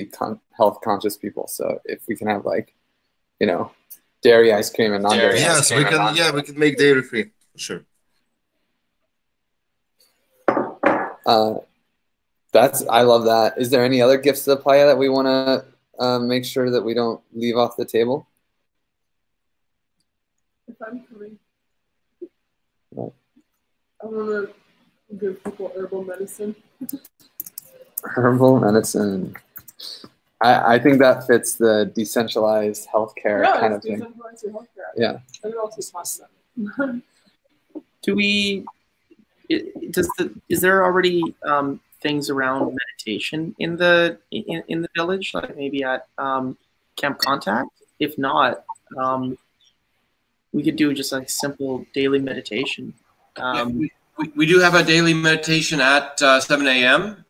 conscious people. So if we can have like, you know, dairy ice cream and non-dairy ice Yes, cream. we can. Yeah, we can make dairy free. Sure. I love that. Is there any other gifts to the playa that we want to make sure that we don't leave off the table? If I'm coming, Right. I want to give people herbal medicine. Herbal medicine. I think that fits the decentralized healthcare kind of thing. Decentralized healthcare. Yeah. And it also smells them. Do we? Is there already things around meditation in the village, like maybe at Camp Contact? If not, we could do just like simple daily meditation. We do have a daily meditation at 7 a.m.,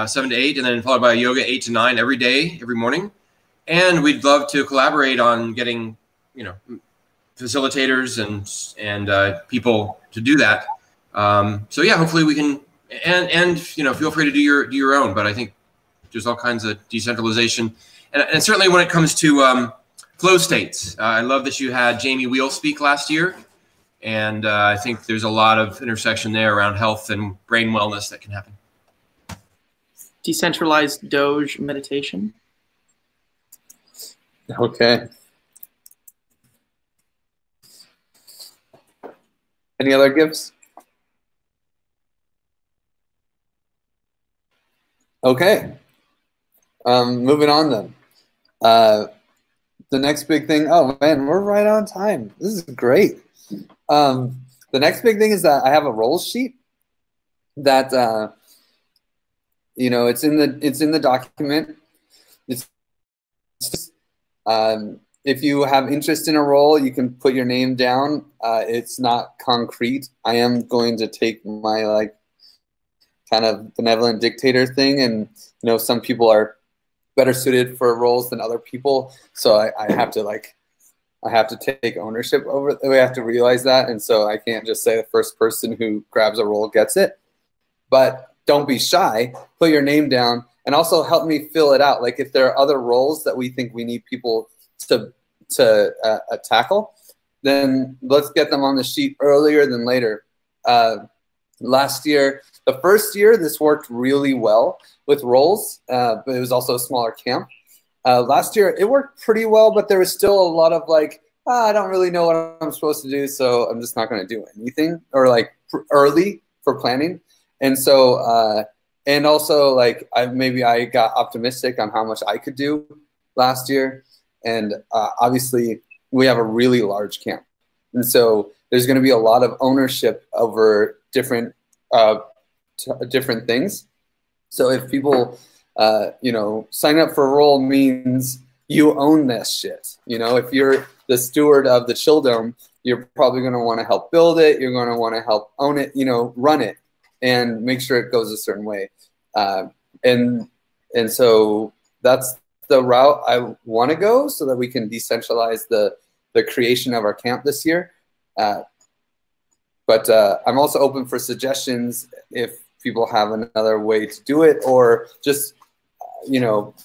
7 to 8, and then followed by yoga 8 to 9 every day, every morning. And we'd love to collaborate on getting, you know, facilitators and people to do that. So yeah, hopefully we can, and feel free to do your own. But I think there's all kinds of decentralization, and certainly when it comes to flow states, I love that you had Jamie Wheel speak last year, and I think there's a lot of intersection there around health and brain wellness that can happen. Decentralized Doge meditation. Okay. Any other gifts? Okay. Moving on then. The next big thing. Oh man, we're right on time. This is great. The next big thing is that I have a roles sheet that it's in the document. It's just, if you have interest in a role, you can put your name down. It's not concrete. I am going to take my kind of benevolent dictator thing, and some people are better suited for roles than other people. So I have to take ownership over it. We have to realize that, and so I can't just say the first person who grabs a role gets it. But don't be shy. Put your name down, and also help me fill it out. Like if there are other roles that we think we need people to tackle, then let's get them on the sheet earlier than later. Last year, the first year, this worked really well with roles, but it was also a smaller camp. Last year, it worked pretty well, but there was still a lot of I don't really know what I'm supposed to do, so I'm just not going to do anything, or early for planning. And so, and also I got optimistic on how much I could do last year. And obviously, we have a really large camp. And so there's going to be a lot of ownership over different things. So if people, sign up for a role means you own this shit. If you're the steward of the Chill Dome, you're probably going to want to help build it. You're going to want to help own it, run it, and make sure it goes a certain way. And so that's the route I want to go, so that we can decentralize the creation of our camp this year. But I'm also open for suggestions if people have another way to do it, or just,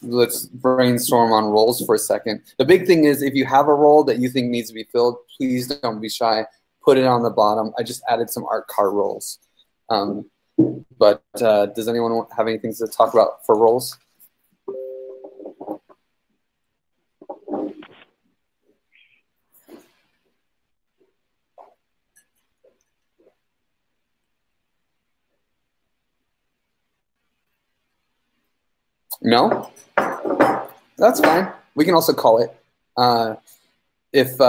let's brainstorm on roles for a second. The big thing is, if you have a role that you think needs to be filled, please don't be shy. Put it on the bottom. I just added some art car roles. But does anyone have anything to talk about for roles? No? That's fine. We can also call it. If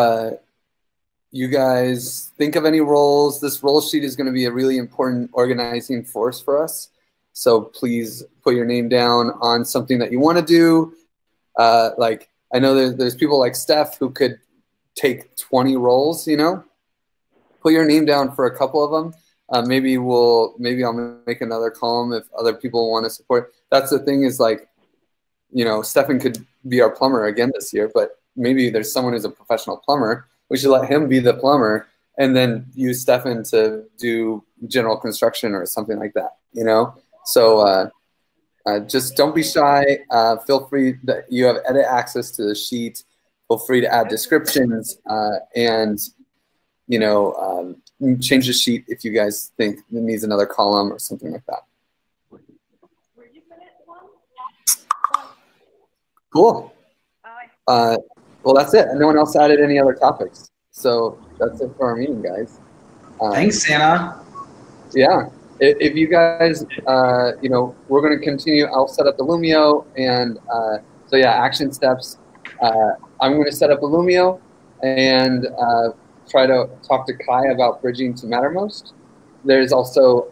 you guys think of any roles, this role sheet is going to be a really important organizing force for us. So please put your name down on something that you want to do. I know there's people like Steph who could take 20 roles, Put your name down for a couple of them. Maybe I'll make another column if other people want to support. That's the thing is Stefan could be our plumber again this year, but maybe there's someone who's a professional plumber. We should let him be the plumber and then use Stefan to do general construction or something like that, So just don't be shy. Feel free that you have edit access to the sheet. Feel free to add descriptions and change the sheet if you guys think it needs another column or something like that. Cool. Well, that's it. No one else added any other topics. So that's it for our meeting, guys. Thanks, Santa. Yeah. If you guys, we're going to continue. I'll set up the Lumio. And so, yeah, action steps. I'm going to set up a Lumio and try to talk to Kai about bridging to Mattermost. There's also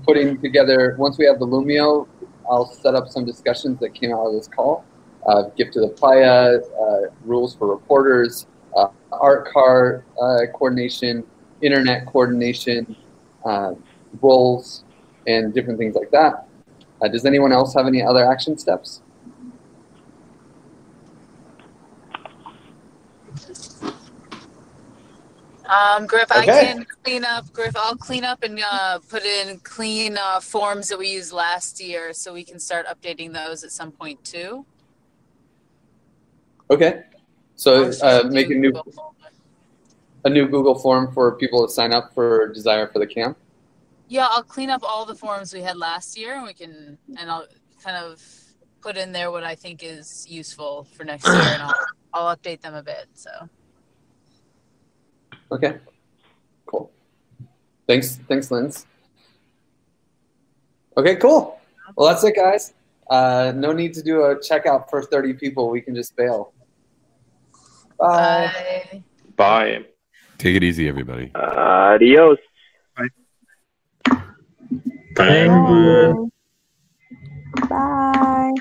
putting together, once we have the Lumio, I'll set up some discussions that came out of this call. Gift to the Playa, rules for reporters, art car coordination, internet coordination, roles, and different things like that. Does anyone else have any other action steps? Griff, Okay. I can clean up. Griff, I'll clean up and put in clean forms that we used last year, so we can start updating those at some point too. Okay. So make a new Google form. Google form for people to sign up for Desire for the Camp. Yeah, I'll clean up all the forms we had last year, and I'll kind of put in there what I think is useful for next year, and I'll update them a bit. So. Okay. Cool. Thanks, Linz. Okay, cool. Well, that's it, guys. No need to do a checkout for 30 people. We can just bail. Bye. Bye. Take it easy, everybody. Adios. Bye. Bye.